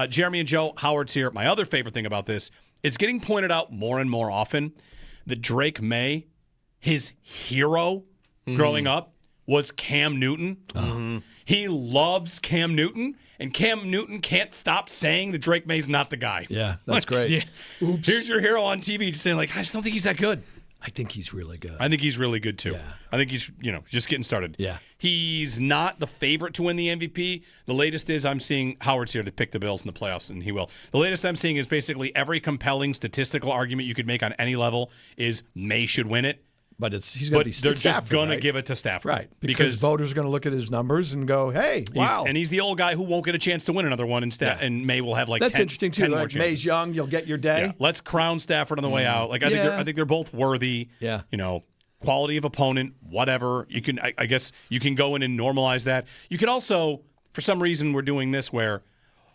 Jeremy and Joe, Howard's here. My other favorite thing about this, it's getting pointed out more and more often that Drake Maye, his hero growing up, was Cam Newton. He loves Cam Newton, and Cam Newton can't stop saying that Drake Maye's not the guy. Yeah, that's great. Yeah. Oops. Here's your hero on TV just saying, like, I just don't think he's that good. I think he's really good. I think he's really good, too. Yeah. I think he's, just getting started. Yeah. He's not the favorite to win the MVP. The latest is I'm seeing Howard's here to pick the Bills in the playoffs, and he will. The latest I'm seeing is basically every compelling statistical argument you could make on any level is May should win it. But he's going to be Stafford. They're just going to give it to Stafford. Right. Because voters are going to look at his numbers and go, hey, wow. And he's the old guy who won't get a chance to win another one, and May will have like That's 10, interesting, too. 10 more like chances. May's young, you'll get your day. Yeah. Let's crown Stafford on the way out. Like I think they're both worthy. Yeah. Quality of opponent, whatever. You can, I guess, you can go in and normalize that. You can also, for some reason, we're doing this where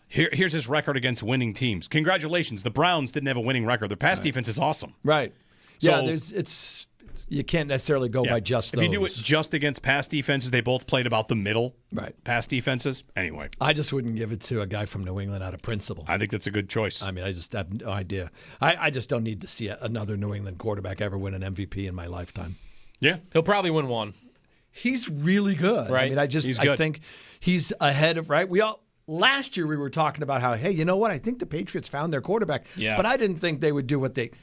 here's his record against winning teams. Congratulations, the Browns didn't have a winning record. Their pass defense is awesome. Right. So, yeah. You can't necessarily go by just those. If you do it just against pass defenses, they both played about the middle. Right. Pass defenses. Anyway. I just wouldn't give it to a guy from New England out of principle. I think that's a good choice. I mean, I just have no idea. I just don't need to see another New England quarterback ever win an MVP in my lifetime. Yeah. He'll probably win one. He's really good. Right. I mean, I think he's ahead of, right? Last year we were talking about how, hey, you know what? I think the Patriots found their quarterback. Yeah. But I didn't think they would do what they –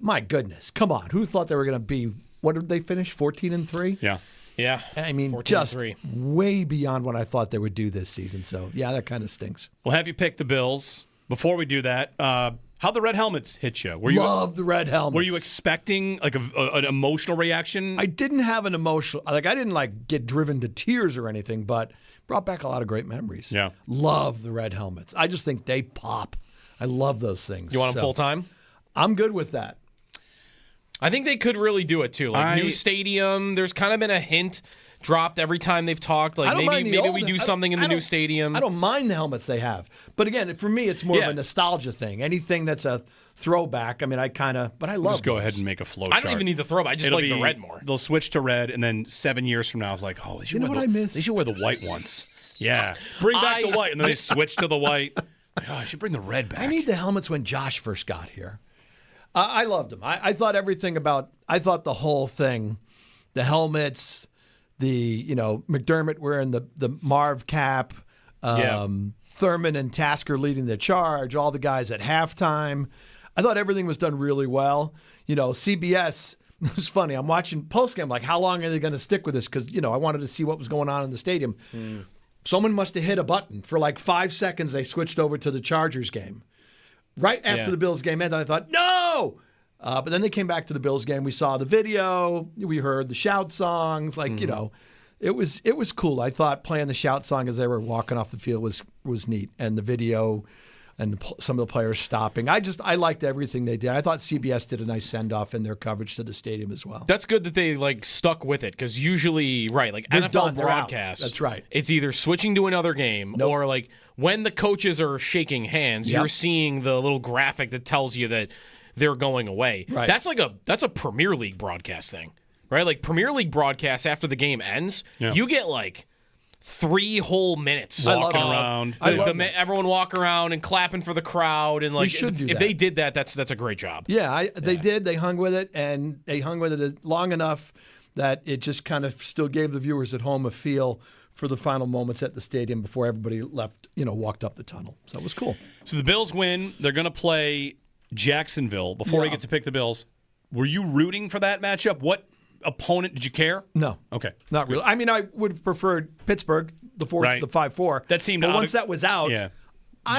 my goodness. Come on. Who thought they were going to be – what did they finish? 14-3? Yeah. Yeah. I mean, just way beyond what I thought they would do this season. So, yeah, that kind of stinks. We'll have you pick the Bills. Before we do that, how'd the red helmets hit you? Love the red helmets. Were you expecting like an emotional reaction? I didn't have an emotional – I didn't get driven to tears or anything, but brought back a lot of great memories. Yeah. Love the red helmets. I just think they pop. I love those things. You want them full time? I'm good with that. I think they could really do it too. Like new stadium, there's kind of been a hint dropped every time they've talked. Like maybe we do something in the new stadium. I don't mind the helmets they have, but again, for me, it's more of a nostalgia thing. Anything that's a throwback, I mean, but I love. Just go ahead and make a flow chart. I don't even need the throwback. I just like the red more. They'll switch to red, and then 7 years from now, it's like, oh, you know what I miss? They should wear the white ones. Yeah, bring back the white, and then they switch to the white. Oh, I should bring the red back. I need the helmets when Josh first got here. I loved them. I thought the whole thing, the helmets, the McDermott wearing the Marv cap, Thurman and Tasker leading the charge, all the guys at halftime. I thought everything was done really well. CBS, it was funny. I'm watching postgame, like, how long are they going to stick with this? Because, I wanted to see what was going on in the stadium. Someone must have hit a button. For like 5 seconds, they switched over to the Chargers game. Right after the Bills game ended, I thought, no! But then they came back to the Bills game. We saw the video. We heard the shout songs. It was cool. I thought playing the shout song as they were walking off the field was neat. And the video and some of the players stopping. I liked everything they did. I thought CBS did a nice send-off in their coverage to the stadium as well. That's good that they stuck with it, because usually, right, They're NFL broadcasts, that's right. It's either switching to another game or when the coaches are shaking hands, you're seeing the little graphic that tells you that they're going away. Right. That's a Premier League broadcast thing, right? Like Premier League broadcasts after the game ends, you get 3 whole minutes walking around. Everyone walk around and clapping for the crowd, and if they did that, that's a great job. Yeah, they did. They hung with it, and they hung with it long enough that it just kind of still gave the viewers at home a feel for the final moments at the stadium before everybody left, walked up the tunnel. So it was cool. So the Bills win. They're going to play Jacksonville. Before we get to pick the Bills, were you rooting for that matchup? What opponent, did you care? No. Okay. Not really. I mean, I would have preferred Pittsburgh, the 5-4. That seemed But once that was out,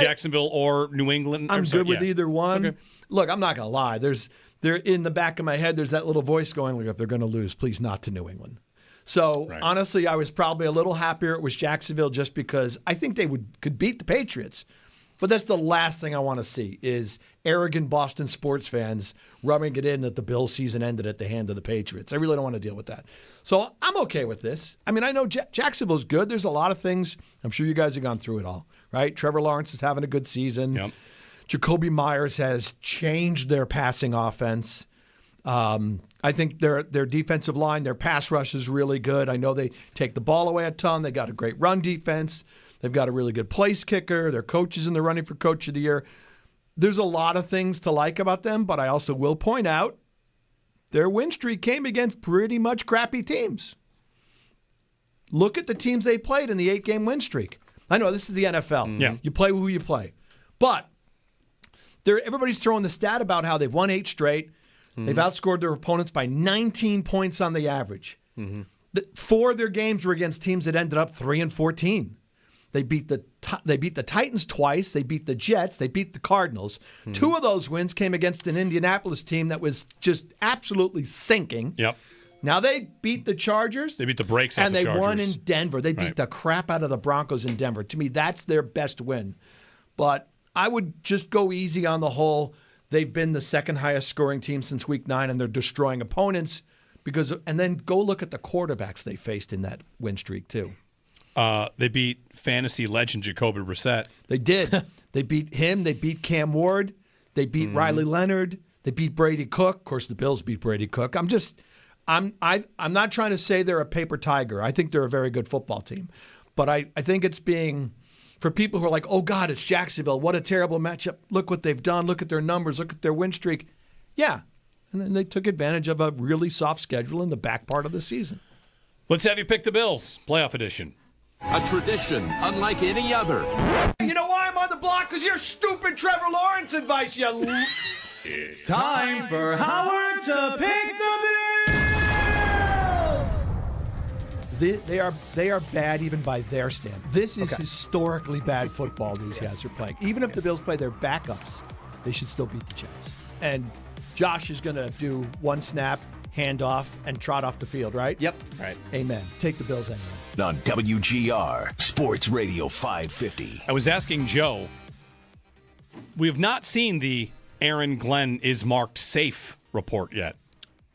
Jacksonville or New England. I'm good with either one. Okay. Look, I'm not going to lie. There in the back of my head, there's that little voice going, if they're going to lose, please not to New England. So, honestly, I was probably a little happier it was Jacksonville just because I think they could beat the Patriots. But that's the last thing I want to see is arrogant Boston sports fans rubbing it in that the Bills season ended at the hand of the Patriots. I really don't want to deal with that. So I'm okay with this. I mean, I know Jacksonville's good. There's a lot of things. I'm sure you guys have gone through it all, right? Trevor Lawrence is having a good season. Yep. Jacoby Myers has changed their passing offense. I think their defensive line, their pass rush is really good. I know they take the ball away a ton. They got a great run defense. They've got a really good place kicker. Their coach is in the running for Coach of the Year. There's a lot of things to like about them, but I also will point out their win streak came against pretty much crappy teams. Look at the teams they played in the 8-game win streak. I know this is the NFL. Yeah. You play who you play. But everybody's throwing the stat about how they've won 8 straight. They've outscored their opponents by 19 points on the average. 4 of their games were against teams that ended up 3-14. They beat the Titans twice. They beat the Jets. They beat the Cardinals. 2 of those wins came against an Indianapolis team that was just absolutely sinking. Yep. Now they beat the Chargers. They beat the brakes off and the they Chargers. won in Denver. They beat the crap out of the Broncos in Denver. To me, that's their best win. But I would just go easy on the whole. They've been the second highest scoring team since week 9, and they're destroying opponents. And then go look at the quarterbacks they faced in that win streak too. They beat fantasy legend Jacoby Brissett. They did. They beat him. They beat Cam Ward. They beat Riley Leonard. They beat Brady Cook. Of course, the Bills beat Brady Cook. I'm not trying to say they're a paper tiger. I think they're a very good football team. But I think it's being, for people who are like, oh, God, it's Jacksonville. What a terrible matchup. Look what they've done. Look at their numbers. Look at their win streak. Yeah. And then they took advantage of a really soft schedule in the back part of the season. Let's have you pick the Bills, playoff edition. A tradition unlike any other. You know why I'm on the block? Because your stupid Trevor Lawrence advice, you... It's time for Howard to pick the Bills! They are bad even by their standards. This is historically bad football these guys are playing. Even if the Bills play their backups, they should still beat the Jets. And Josh is going to do one snap, hand off, and trot off the field, right? Yep. Right. Amen. Take the Bills anyway. On WGR Sports Radio 550. I was asking Joe, we have not seen the Aaron Glenn is marked safe report yet,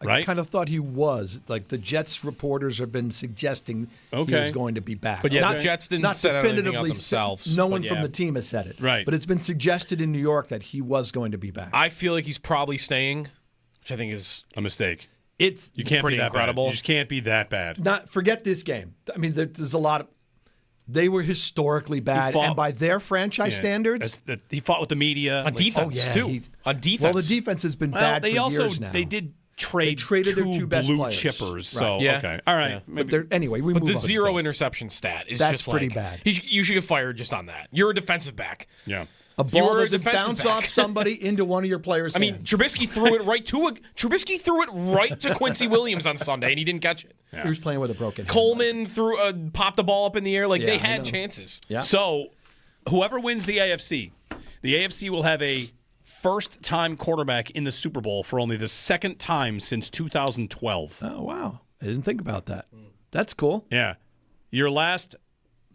right? I kind of thought he was. Like the Jets reporters have been suggesting he was going to be back. But the Jets didn't not set anything up definitively themselves. No one from the team has said it. Right. But it's been suggested in New York that he was going to be back. I feel like he's probably staying, which I think is a mistake. You can't pretty be that incredible. Bad. You just can't be that bad. Forget this game. I mean, there's a lot of. They were historically bad, and by their franchise standards, he fought with the media on defense too. On defense, well, the defense has been bad for years now. They did traded their 2 best blue players. chippers. Right. So okay, all right. Yeah. But anyway, we move on. But the 0 interception stat is That's just pretty like, bad. You should get fired just on that. You're a defensive back. Yeah. A ball You're a doesn't defensive bounce back. off somebody into one of your players' I mean, hands. Trubisky threw it right to Quincy Williams on Sunday, and he didn't catch it. Yeah. He was playing with a broken hand. Coleman popped the ball up in the air. Like, they had chances. Yeah. So, whoever wins the AFC will have a first-time quarterback in the Super Bowl for only the second time since 2012. Oh, wow. I didn't think about that. That's cool. Yeah. Your last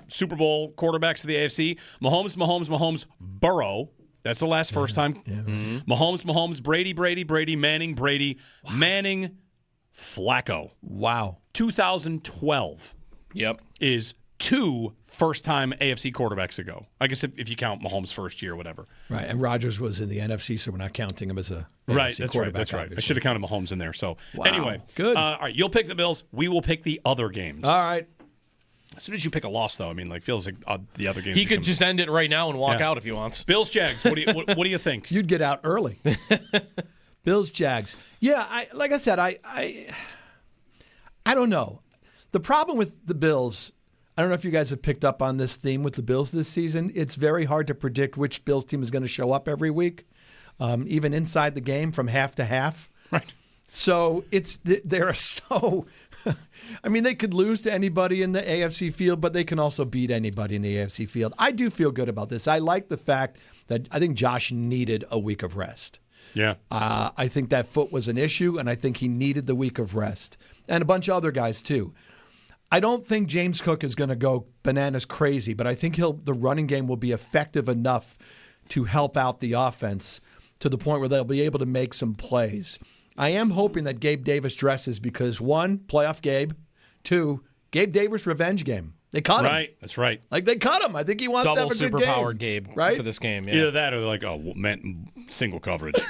Super Bowl quarterbacks of the AFC, Mahomes, Burrow. That's the last first time. Yeah. Mahomes, Brady, Manning, Manning, Flacco. Wow. 2012 is 2 first-time AFC quarterbacks ago. I guess if you count Mahomes' first year, whatever. Right, and Rodgers was in the NFC, so we're not counting him as a AFC quarterback. That's right. Obviously. I should have counted Mahomes in there. So Wow. anyway, Good. All right, you'll pick the Bills. We will pick the other games. All right. As soon as you pick a loss, though, I mean, feels like the other games. He could just end it right now and walk out if he wants. Bills-Jags. What do you think? You'd get out early. Bills-Jags. Yeah, like I said, I don't know. The problem with the Bills, I don't know if you guys have picked up on this theme with the Bills this season. It's very hard to predict which Bills team is going to show up every week, even inside the game from half to half. Right. So they're so. I mean, they could lose to anybody in the AFC field, but they can also beat anybody in the AFC field. I do feel good about this. I like the fact that I think Josh needed a week of rest. Yeah. I think that foot was an issue, and I think he needed the week of rest. And a bunch of other guys, too. I don't think James Cook is going to go bananas crazy, but I think the running game will be effective enough to help out the offense to the point where they'll be able to make some plays. I am hoping that Gabe Davis dresses because, 1, playoff Gabe. 2, Gabe Davis revenge game. They caught him. Right, that's right. Like, they cut him. I think he wants Double to have a good game. Double superpowered Gabe for this game. Yeah. Either that or they're like, meant single coverage.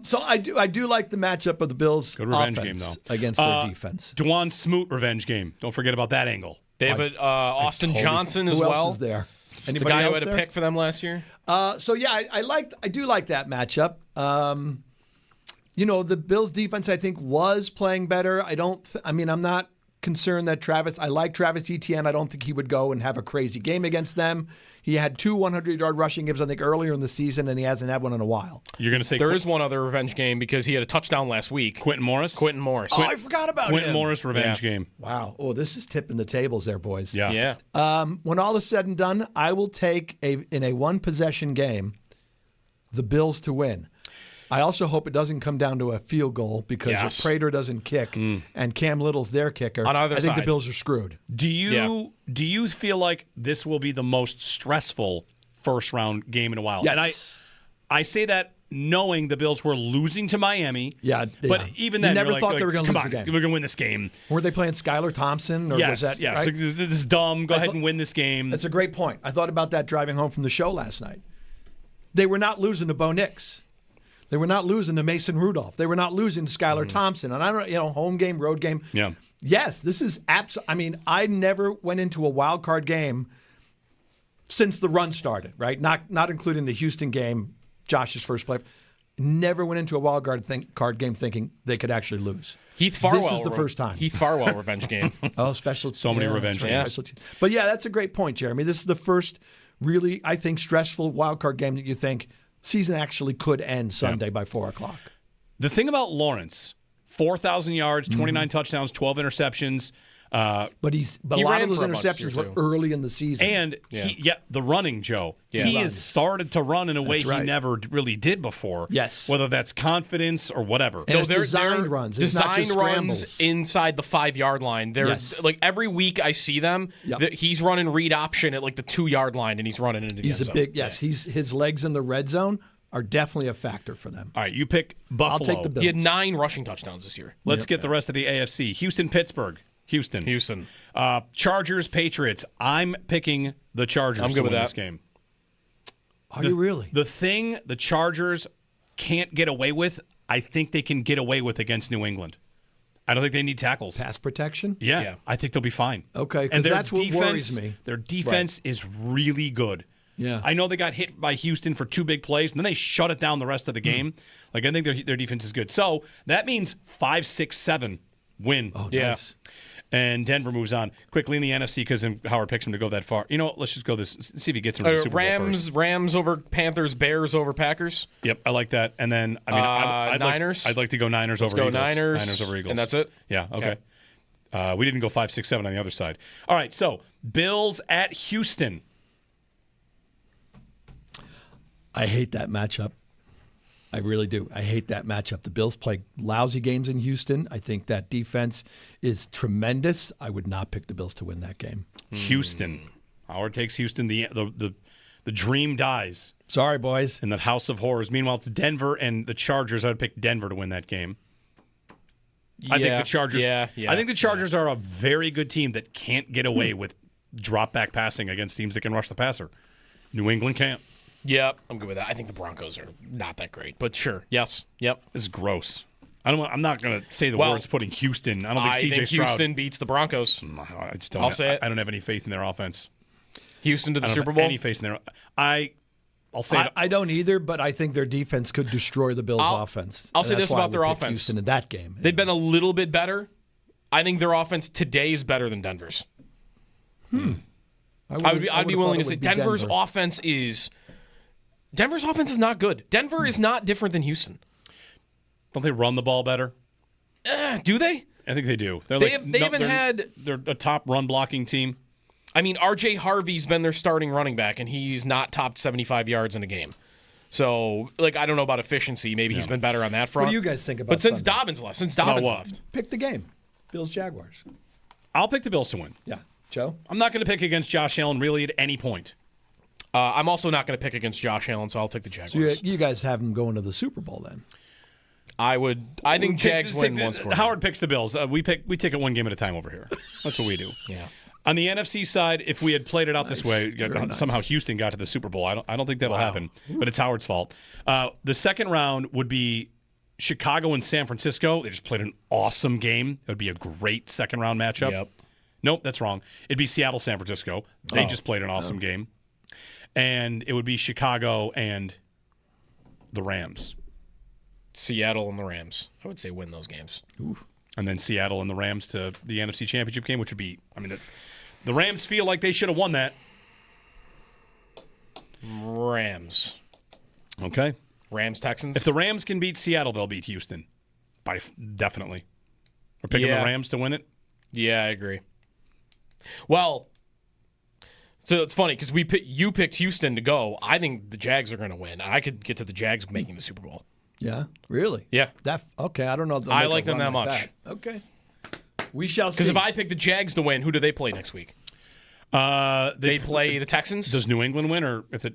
So I do like the matchup of the Bills Good revenge offense game, though. against their defense. Dwan Smoot revenge game. Don't forget about that angle. They have Austin Johnson as Who well. Who else is there? The guy who had a pick for them last year. I do like that matchup. The Bills defense, I think, was playing better. I'm not concerned that I like Travis Etienne. I don't think he would go and have a crazy game against them. He had 2 100-yard rushing games, I think, earlier in the season, and he hasn't had one in a while. You're going to say there is one other revenge game because he had a touchdown last week. Quentin Morris? Oh, I forgot about him. Quentin Morris revenge game. Wow. Oh, this is tipping the tables there, boys. Yeah. When all is said and done, I will take, in a one-possession game, the Bills to win. I also hope it doesn't come down to a field goal because if Prater doesn't kick and Cam Little's their kicker, on either I think side. the Bills are screwed. Do you feel like this will be the most stressful first-round game in a while? Yes. And I say that knowing the Bills were losing to Miami. Yeah. But even then, you never you're thought they were going to lose come the on, game. we're going to win this game. Were they playing Skylar Thompson? Or Yes, was that, yes. right? So this is dumb. Go ahead and win this game. That's a great point. I thought about that driving home from the show last night. They were not losing to Bo Nix. They were not losing to Mason Rudolph. They were not losing to Skylar Thompson. And I don't home game, road game. Yeah. Yes, this is I never went into a wild card game since the run started, right? Not including the Houston game, Josh's first play. Never went into a wild card game thinking they could actually lose. Heath Farwell. This is the first time. Heath Farwell revenge game. Oh, special. So many revenge games. Special teams. But yeah, that's a great point, Jeremy. This is the first really, I think, stressful wild card game that you think season actually could end Sunday by 4:00. The thing about Lawrence, 4,000 yards, 29 touchdowns, 12 interceptions. But a He lot ran of those for a bunch interceptions here, were too. early in the season. And the running, Joe. Yeah. He He has runs. started to run in a way That's right. he never really did before. Yes. Whether that's confidence or whatever. And it's designed runs. It's not just runs scrambles. inside the 5-yard line. They're Yes. like every week I see them. Yep. He's running read option at like the 2-yard line, and he's running into the He's end a zone. big his legs in the red zone are definitely a factor for them. All right, you pick Buffalo. I'll take the Bills. He had 9 rushing touchdowns this year. Let's get the rest of the AFC. Houston, Pittsburgh. Houston. Chargers, Patriots. I'm picking the Chargers I'm good to with win that. this game. Are you really? The thing the Chargers can't get away with, I think they can get away with against New England. I don't think they need tackles. Pass protection? Yeah, I think they'll be fine. Okay, 'cause And their that's what worries me. Their defense is really good. Yeah. I know they got hit by Houston for 2 big plays, and then they shut it down the rest of the game. I think their defense is good. So that means 5, 6, 7 win. Oh, Yeah. nice. And Denver moves on quickly in the NFC because Howard picks him to go that far. You know what? Let's just go this. See if he gets him to the Super Bowl first. Rams over Panthers, Bears over Packers. Yep, I like that. And then I'd Niners? I'd like to go Niners Let's over go Eagles. Niners over Eagles. and that's it? Yeah. Okay. We didn't go 5, 6, 7 on the other side. All right. So Bills at Houston. I hate that matchup. I really do. I hate that matchup. The Bills play lousy games in Houston. I think that defense is tremendous. I would not pick the Bills to win that game. Houston. Howard takes Houston. The dream dies Sorry, boys. in that house of horrors. Meanwhile, it's Denver and the Chargers. I would pick Denver to win that game. I think the Chargers. Yeah. I think the Chargers are a very good team that can't get away with drop back passing against teams that can rush the passer. New England can't. Yep, I'm good with that. I think the Broncos are not that great, but sure. Yes. Yep. This is gross. I'm not going to say the words putting Houston. I don't think I CJ think Stroud. Houston beats the Broncos. I just don't. I'll say it. I don't have any faith in their offense. Houston to the I don't Super have Bowl. Any faith in their? I'll say it. I don't either, but I think their defense could destroy the Bills' offense. I'll And say that's this why I about their would pick offense. Houston in that game. They've been a little bit better. I think their offense today is better than Denver's. I'd be willing to say Denver's offense is not good. Denver is not different than Houston. Don't they run the ball better? Do they? I think they do. They're they're a top run blocking team. I mean, R.J. Harvey's been their starting running back, and he's not topped 75 yards in a game. So, I don't know about efficiency. Maybe he's been better on that front. What do you guys think about But since Sunday? Dobbins what? left. Pick the game. Bills-Jaguars. I'll pick the Bills to win. Yeah. Joe? I'm not going to pick against Josh Allen really at any point. I'm also not going to pick against Josh Allen, so I'll take the Jaguars. So you guys have them going to the Super Bowl then? I think Jags win one score. Howard picks the Bills. We take it one game at a time over here. That's what we do. Yeah. On the NFC side, if we had played it out this way, Very somehow nice. Houston got to the Super Bowl. I don't think that'll happen, but it's Howard's fault. The second round would be Chicago and San Francisco. They just played an awesome game. It would be a great second round matchup. Yep. Nope, that's wrong. It'd be Seattle, San Francisco. They just played an awesome game. And it would be Chicago and the Rams. Seattle and the Rams. I would say win those games. Ooh. And then Seattle and the Rams to the NFC Championship game, which would be, the Rams feel like they should have won that. Rams. Okay. Rams, Texans. If the Rams can beat Seattle, they'll beat Houston. Definitely. We're picking the Rams to win it? Yeah, I agree. Well, so it's funny because you picked Houston to go. I think the Jags are going to win. I could get to the Jags making the Super Bowl. Yeah, really? Yeah. Okay, I don't know if they'll I make like a them run that like much. that. Okay. We shall see. Because if I pick the Jags to win, who do they play next week? They play the Texans. Does New England win, or if the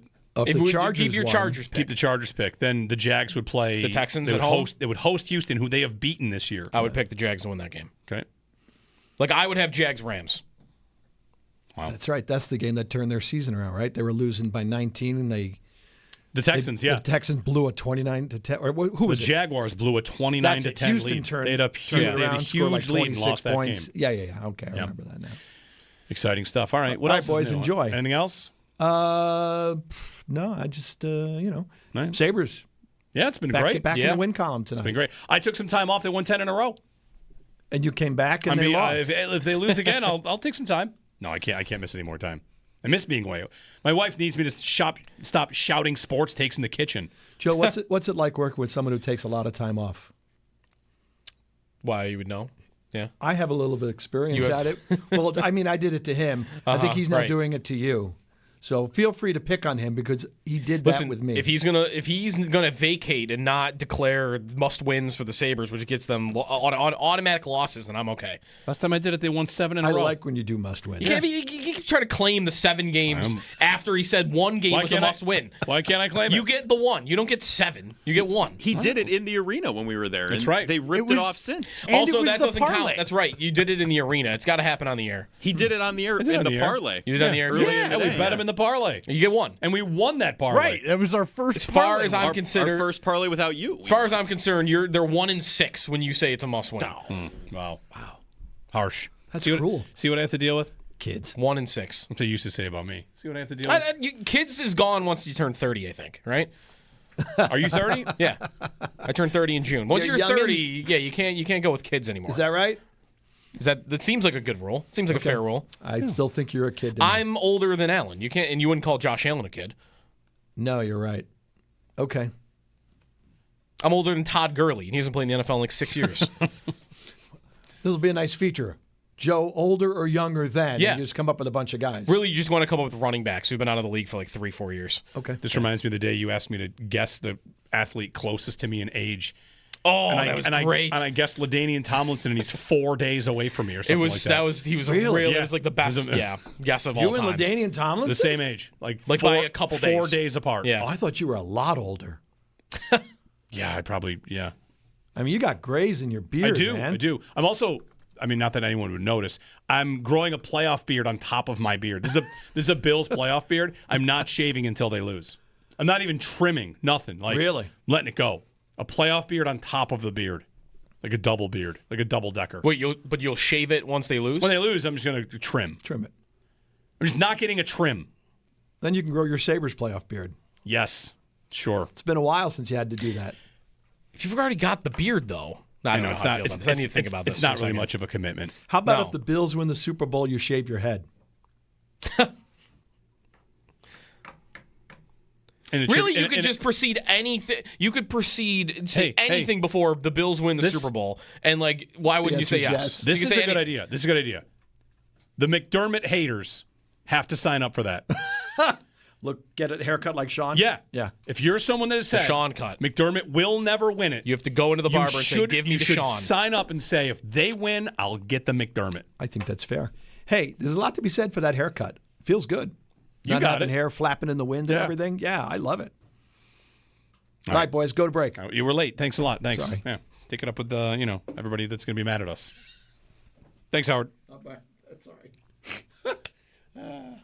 Chargers keep your won, Chargers pick. keep the Chargers pick? Then the Jags would play The Texans They would at home? host. They would host Houston, who they have beaten this year. I would pick the Jags to win that game. Okay. Like I would have Jags Rams. Wow. That's right. That's the game that turned their season around, right? They were losing by 19, and The Texans, the Texans blew a 29 to 10. Or who was the it? Jaguars blew a 29 That's to it. 10 Houston lead. turned They had a it huge around, scored like lead and 26 lost that points. game. Yeah. Okay, I remember that now. Exciting stuff. All right, what All else right, is boys, new? enjoy. Anything else? No, I just Right. Sabres Yeah, it's been back great. in the win column tonight. It's been great. I took some time off. They won 10 in a row. And you came back and they lost. If they lose again, I'll take some time. No, I can't. I can't miss any more time. I miss being away. My wife needs me to stop shouting sports takes in the kitchen. Joe, what's it like working with someone who takes a lot of time off? Why you would know? Yeah. I have a little bit of experience at it. Well, I mean, I did it to him. I think he's now right. doing it to you. So feel free to pick on him because he did that with me. If he's gonna vacate and not declare must wins for the Sabres, which gets them on automatic losses, then I'm okay. Last time I did it, they won 7 in a I row. like when you do must win. You can't you try to claim the 7 games after he said one game was a must win. Why can't I claim it? You get the 1. You don't get 7. You get 1. He did it in the arena when we were there. That's and right. They ripped it off since. And Also, it was that the doesn't count. parlay. That's right. You did it in the arena. It's got to happen on the air. He did it on the air did it in on the the air. parlay. You did it on the air. Earlier Yeah, we today, bet him in the parlay. You get 1. And we won that parlay. Right. That was our first As far parlay. as I'm Our considered, first parlay without you. as far as I'm concerned, they're 1-6 when you say it's a must win. Wow. Harsh. That's See what- cruel. See what I have to deal with? Kids. 1-6. What they used to say about me. See what I have to deal with? Kids is gone once you turn 30, I think. Right? Are you 30? Yeah. I turned 30 in June. Once You're you're youngin'? 30, yeah, you can't go with kids anymore. Is that right? That seems like a good rule? Seems like a fair rule. I still think you're a kid. To me. I'm older than Allen. You can't, and you wouldn't call Josh Allen a kid. No, you're right. Okay. I'm older than Todd Gurley, and he hasn't played in the NFL in like 6 years. This will be a nice feature. Joe, older or younger than? Yeah. You just come up with a bunch of guys. Really, you just want to come up with running backs who've been out of the league for like 3-4 years. Okay. This reminds me of the day you asked me to guess the athlete closest to me in age. Oh, And that was I great. guessed LaDainian Tomlinson, and he's 4 days away from me or something It was like that. he was Really? a real. Yeah. It was like the best guess of all You time. and LaDainian Tomlinson? the same age. Like by a couple 4 days. days apart. Yeah. Oh, I thought you were a lot older. Yeah, I probably, yeah. I mean, you got grays in your beard, man. I do. I'm also, I mean, not that anyone would notice, I'm growing a playoff beard on top of my beard. This is a Bills playoff beard. I'm not shaving until they lose. I'm not even trimming, nothing. Like Really? letting it go. A playoff beard on top of the beard. Like a double beard, like a double decker. Wait, you'll shave it once they lose? When they lose, I'm just going to trim. Trim it. I'm just not getting a trim. Then you can grow your Sabres playoff beard. Yes, sure. It's been a while since you had to do that. If you've already got the beard, though, I don't know it's how I not. feel It's, about this. I need to it's, think it's, about this. it's for a not really second. much of a commitment. How about No. if the Bills win the Super Bowl, you shave your head? And it Really, should- you could just proceed anything. You could proceed and say Hey, anything before the Bills win the This- Super Bowl, and like, why wouldn't you say answer's yes? yes. This You is could a say good any- idea. This is a good idea. The McDermott haters have to sign up for that. Look, get a haircut like Sean? Yeah. Yeah. If you're someone that has The said Sean cut. McDermott will never win it, You have to go into the you barber and say, "Give me you the should Sean." sign up and say, if they win, I'll get the McDermott. I think that's fair. Hey, there's a lot to be said for that haircut. Feels good. You Not got having it. hair flapping in the wind and Yeah. everything. Yeah, I love it. All right, boys, go to break. You were late. Thanks a lot. Thanks. Sorry. Yeah. Take it up with everybody that's going to be mad at us. Thanks, Howard. That's all right.